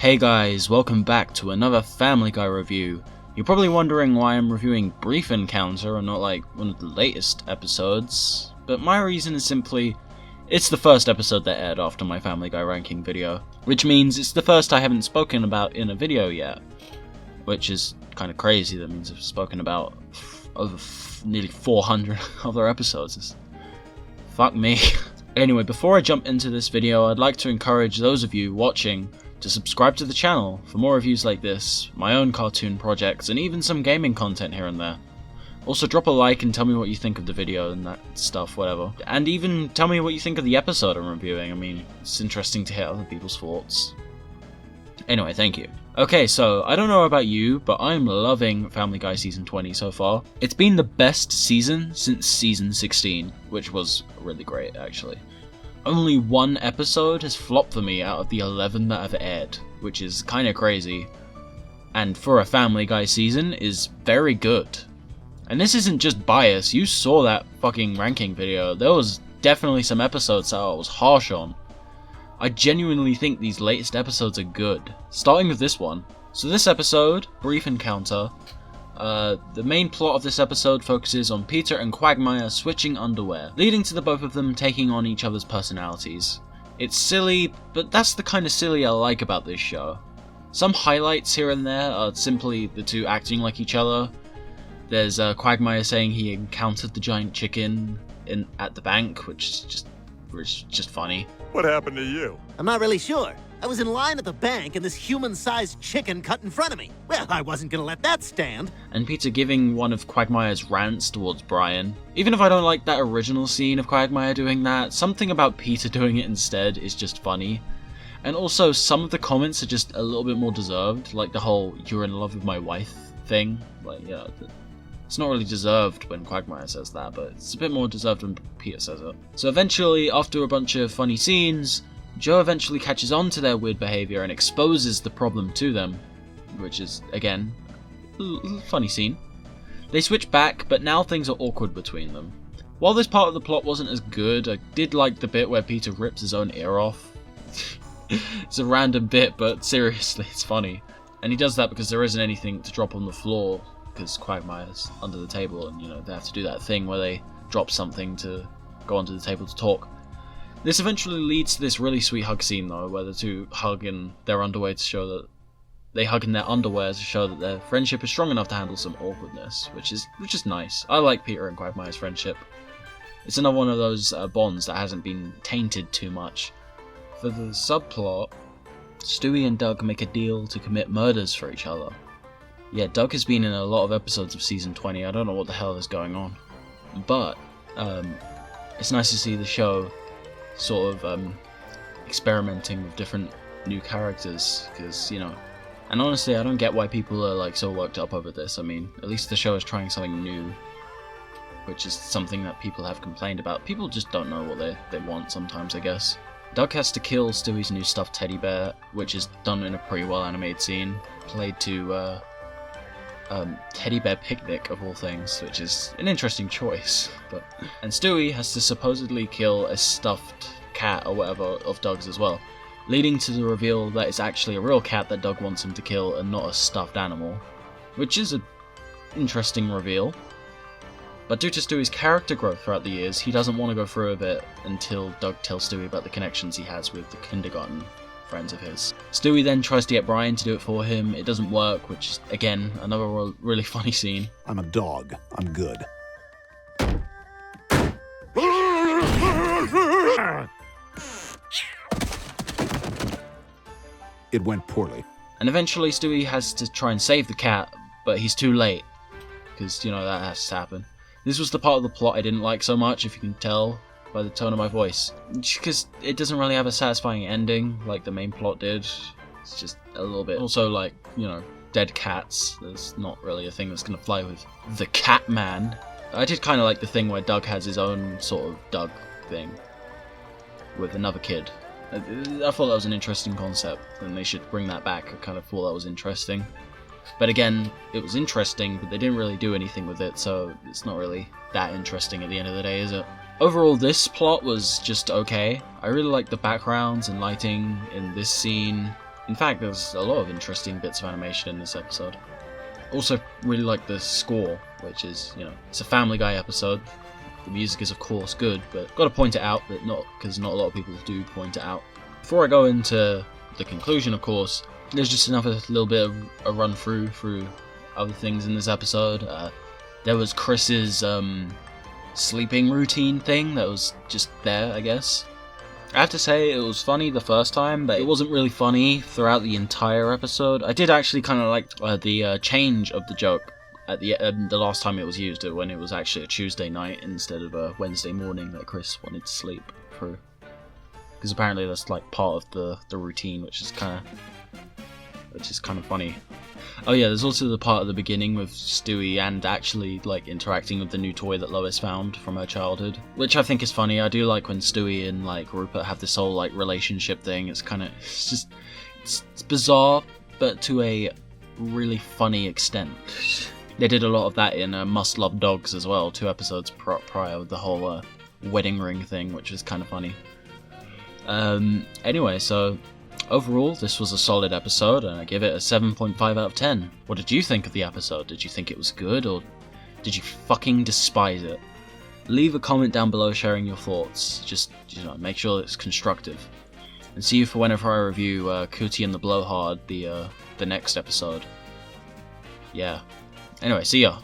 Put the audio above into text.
Hey guys, welcome back to another Family Guy review. You're probably wondering why I'm reviewing Brief Encounter and not like one of the latest episodes, but my reason is simply, it's the first episode that aired after my Family Guy ranking video, which means it's the first I haven't spoken about in a video yet, which is kind of crazy. That means I've spoken about over nearly 400 other episodes. Fuck me. Anyway, before I jump into this video, I'd like to encourage those of you watching to subscribe to the channel for more reviews like this, my own cartoon projects, and even some gaming content here and there. Also drop a like and tell me what you think of the video and that stuff, whatever. And even tell me what you think of the episode I'm reviewing. I mean, it's interesting to hear other people's thoughts. Anyway, thank you. Okay, so I don't know about you, but I'm loving Family Guy Season 20 so far. It's been the best season since Season 16, which was really great, actually. Only one episode has flopped for me out of the 11 that have aired, which is kinda crazy. And for a Family Guy season, is very good. And this isn't just bias, you saw that fucking ranking video. There was definitely some episodes that I was harsh on. I genuinely think these latest episodes are good, starting with this one. So this episode, Brief Encounter, the main plot of this episode focuses on Peter and Quagmire switching underwear, leading to the both of them taking on each other's personalities. It's silly, but that's the kind of silly I like about this show. Some highlights here and there are simply the two acting like each other. There's Quagmire saying he encountered the giant chicken at the bank, which is just funny. What happened to you? I'm not really sure. I was in line at the bank and this human-sized chicken cut in front of me. Well, I wasn't gonna let that stand. And Peter giving one of Quagmire's rants towards Brian. Even if I don't like that original scene of Quagmire doing that, something about Peter doing it instead is just funny. And also, some of the comments are just a little bit more deserved, like the whole "you're in love with my wife" thing. Like, yeah, it's not really deserved when Quagmire says that, but it's a bit more deserved when Peter says it. So eventually, after a bunch of funny scenes, Joe eventually catches on to their weird behaviour and exposes the problem to them, which is, again, a funny scene. They switch back, but now things are awkward between them. While this part of the plot wasn't as good, I did like the bit where Peter rips his own ear off. It's a random bit, but seriously, it's funny. And he does that because there isn't anything to drop on the floor, because Quagmire's under the table, and they have to do that thing where they drop something to go onto the table to talk. This eventually leads to this really sweet hug scene though, where the two hug in their underwear to show that their friendship is strong enough to handle some awkwardness, which is nice. I like Peter and Quagmire's friendship. It's another one of those bonds that hasn't been tainted too much. For the subplot, Stewie and Doug make a deal to commit murders for each other. Yeah, Doug has been in a lot of episodes of Season 20, I don't know what the hell is going on. But, it's nice to see the show sort of experimenting with different new characters, because and honestly I don't get why people are like so worked up over this. I mean, at least the show is trying something new, which is something that people have complained about. People just don't know what they want sometimes, I guess. Doug has to kill Stewie's new stuffed teddy bear, which is done in a pretty well animated scene, played to Teddy Bear Picnic of all things, which is an interesting choice. And Stewie has to supposedly kill a stuffed cat or whatever of Doug's as well, leading to the reveal that it's actually a real cat that Doug wants him to kill and not a stuffed animal, which is an interesting reveal. But due to Stewie's character growth throughout the years, he doesn't want to go through with it until Doug tells Stewie about the connections he has with the kindergarten friends of his. Stewie then tries to get Brian to do it for him. It doesn't work, which is, again, another really funny scene. I'm a dog. I'm good. It went poorly. And eventually Stewie has to try and save the cat, but he's too late, because, that has to happen. This was the part of the plot I didn't like so much, if you can tell by the tone of my voice, because it doesn't really have a satisfying ending like the main plot did. It's just a little bit. Also, like, dead cats, there's not really a thing that's gonna fly with the cat man. I did kind of like the thing where Doug has his own sort of Doug thing with another kid. I thought that was an interesting concept, and they should bring that back. I kind of thought that was interesting. But again, it was interesting, but they didn't really do anything with it, so it's not really that interesting at the end of the day, is it? Overall, this plot was just okay. I really liked the backgrounds and lighting in this scene. In fact, there's a lot of interesting bits of animation in this episode. Also, really like the score, which is, it's a Family Guy episode. The music is, of course, good, but got to point it out, because not a lot of people do point it out. Before I go into the conclusion, of course, there's just another little bit of a run through other things in this episode. There was Chris's sleeping routine thing that was just there, I guess. I have to say, it was funny the first time, but it wasn't really funny throughout the entire episode. I did actually kind of like the change of the joke at the last time it was used, when it was actually a Tuesday night instead of a Wednesday morning that Chris wanted to sleep through. Because apparently that's like part of the routine, which is kind of funny. Oh yeah, there's also the part at the beginning with Stewie and actually like interacting with the new toy that Lois found from her childhood, which I think is funny. I do like when Stewie and like Rupert have this whole like relationship thing. It's bizarre, but to a really funny extent. They did a lot of that in Must Love Dogs as well, 2 episodes prior, with the whole wedding ring thing, which was kind of funny. Anyway, so overall, this was a solid episode, and I give it a 7.5 out of 10. What did you think of the episode? Did you think it was good, or did you fucking despise it? Leave a comment down below sharing your thoughts. Just, make sure it's constructive. And see you for whenever I review Cootie and the Blowhard, the next episode. Yeah. Anyway, see ya.